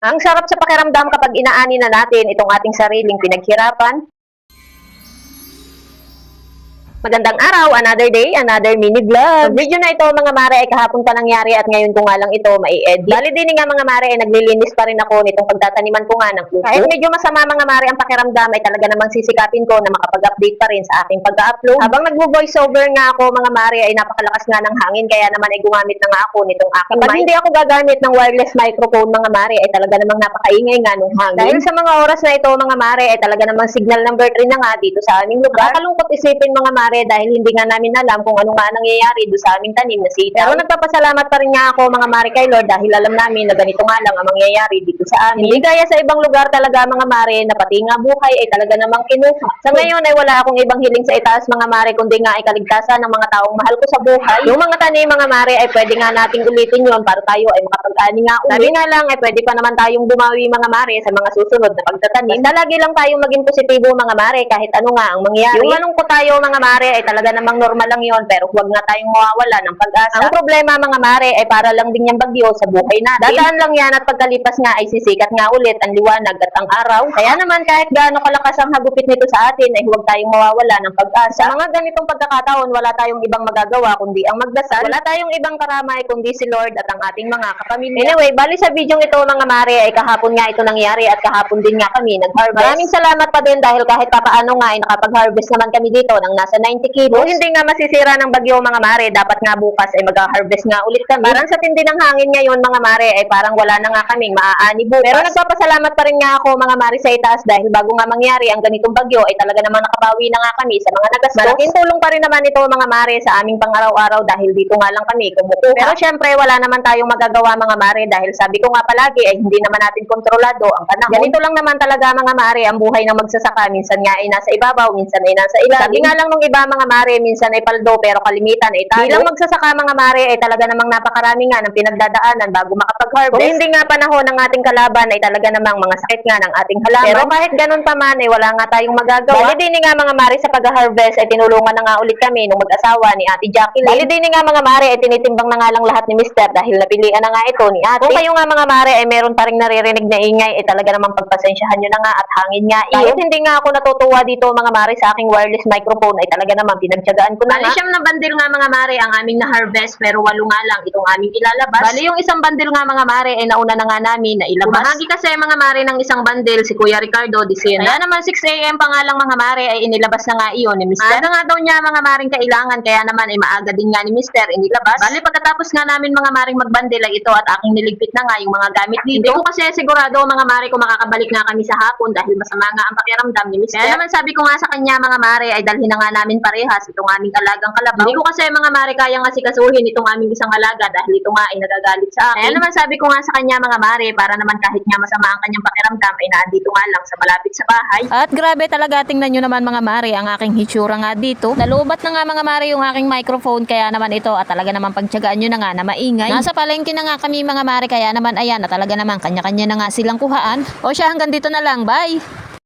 Ang sarap sa pakiramdam kapag inaani na natin itong ating sariling pinaghirapan. Magandang araw, another day, another mini vlog. Ang video na ito mga mare ay kahapon pa nangyari at ngayon ko nga lang ito mai-edit. Bali din nga mga mare ay naglilinis pa rin ako nitong pagtataniman ko nga ng kuko. Kahit medyo masama mga mare ang pakiramdam ay talaga namang sisikapin ko na makapag-update pa rin sa aking pag-upload. Habang nagvo-voice over nga ako mga mare ay napakalakas nga ng hangin kaya naman ay gumamit na nga ako nitong aking mic. Kapag hindi ako gagamit ng wireless microphone mga mare ay talaga namang napakaingay nga nung hangin. Dahil sa mga oras na ito mga mare ay talaga namang signal number 3 na nga dito sa aming lugar. Nakakalungkot isipin mga mare dahil hindi nga namin alam kung ano nga nangyayari doon sa aming tanim na sitaw. Pero nagpapasalamat pa rin nga ako mga mare kay Lord dahil alam namin na ganito nga lang ang mangyayari dito sa amin. Hindi gaya sa ibang lugar talaga mga mare na pati nga buhay ay talaga namang kinuha. Sa ngayon ay wala akong ibang hiling sa itaas mga mare kundi nga ay kaligtasan ng mga taong mahal ko sa buhay. Yung mga tanim mga mare ay pwede nga nating ulitin yun para tayo ay makapag-ani nga ulit. Sabi nga lang ay pwede pa naman tayong bumawi mga mare sa mga susunod na pagtatanim. Basta lagi lang tayong maging positibo mga mare kahit ano nga ang mangyari. Yung malungkot tayo mga mare ay talaga namang normal lang yon pero huwag nga tayong mawawala ng pag-asa. Ang problema mga mare ay para lang din yung bagyo sa buhay natin. Dadaan lang yan at pagkalipas nga ay sisikat nga ulit ang liwanag at ang araw. Kaya naman kahit gaano kalakas ang hagupit nito sa atin ay huwag tayong mawawala ng pag-asa. Sa mga ganitong pagkakataon wala tayong ibang magagawa kundi ang magdasal. Wala tayong ibang karamay kundi si Lord at ang ating mga kapamilya. Anyway, bali sa video ito mga mare ay kahapon nga ito nangyari at kahapon din nga kami nag-harvest. Maraming salamat pa din dahil kahit papaano nga ay nakapag-harvest naman kami dito ng nasa 90 kilos. Kung hindi nga masisira ng bagyo mga mare, dapat nga bukas ay mag-harvest nga ulit kami. Parang sa tindi ng hangin ngayon mga mare ay parang wala na nga kaming maaani bukas. Pero nagpapasalamat pa rin nga ako mga mare sa itaas dahil bago nga mangyari ang ganitong bagyo ay talaga namang nakabawi na nga kami sa mga nagastos. Malaking tulong pa rin naman ito mga mare sa aming pang-araw-araw dahil dito nga lang kami kumukuha. Pero syempre wala naman tayong magagawa mga mare dahil sabi ko nga palagi ay hindi naman natin kontrolado ang panahon. Ganito lang naman talaga mga mare ang buhay ng magsasaka. Minsan nga ay nasa ibabaw, minsan ay nasa ilalim. Sabi nga lang nung iba mga mare, minsan ay paldo pero kalimitan ay talo. Bilang magsasaka mga mare ay talaga namang napakarami nga ng pinagdadaanan bago makapag-harvest. Kung hindi nga panahon ng ating kalaban ay talaga namang mga sakit nga ng ating halaman. Pero kahit ganun pa man ay wala nga tayong magagawa. Bali din nga mga mare sa pag-harvest ay tinulungan na nga ulit kami nung mag-asawa ni Ate Jacqueline. Bali din nga mga mare ay tinitimbang na nga lang lahat ni Mister dahil napilian na nga ito ni Ate. Kung kayo nga mga mare ay meron pa ring naririnig na ingay ay talaga namang pagpasensyahan nyo na nga at hangin nga iyo. Kahit hindi nga ako natutuwa dito mga mare sa aking wireless microphone ay talaga namang pinagtiyagaan ko na nga. Siyam na bandil nga mga mare ang aming na-harvest pero 8 nga lang itong aming ilalabas. Bali yung isang bandil nga mga mare ay nauna na nga namin na ilabas. Bahagi kasi mga mare ng isang bandil si Kuya Ricardo di Siena. Kaya naman 6 AM pa nga lang mga mare ay inilabas na nga iyon ni Mister. Aga nga daw niya mga maring kailangan kaya naman ay maaga din nga ni Mister inilabas. Bali pagkatapos nga namin mga maring magbandil ay ito at aking niligpit na nga yung mga gamit dito. Hindi ko kasi sigurado mga mare kung makakabalik nga kami sa hapon dahil masama nga ang pakiramdam ni Mister. Kaya naman sabi ko nga sa kanya mga mare ay dalhin na nga namin parehas itong aming alagang kalabaw. Hindi ko kasi mga mare kayang asikasuhin itong aming isang alaga dahil ito nga ay nagagalit sa akin. Kaya naman sabi ko nga sa kanya mga mare para naman kahit nga masama ang kanyang pakiramdam ay naandito nga lang sa malapit sa bahay. At grabe talaga, tingnan nyo naman mga mare ang aking hitsura nga dito. Nalubat na nga mga mare yung aking microphone kaya naman ito at talaga naman pagtyagaan nyo na nga na maingay. Nasa palengke na nga kami mga mare kaya naman ayan na talaga naman kanya-kanya na nga silang kuhaan. O siya hanggang dito na lang, bye!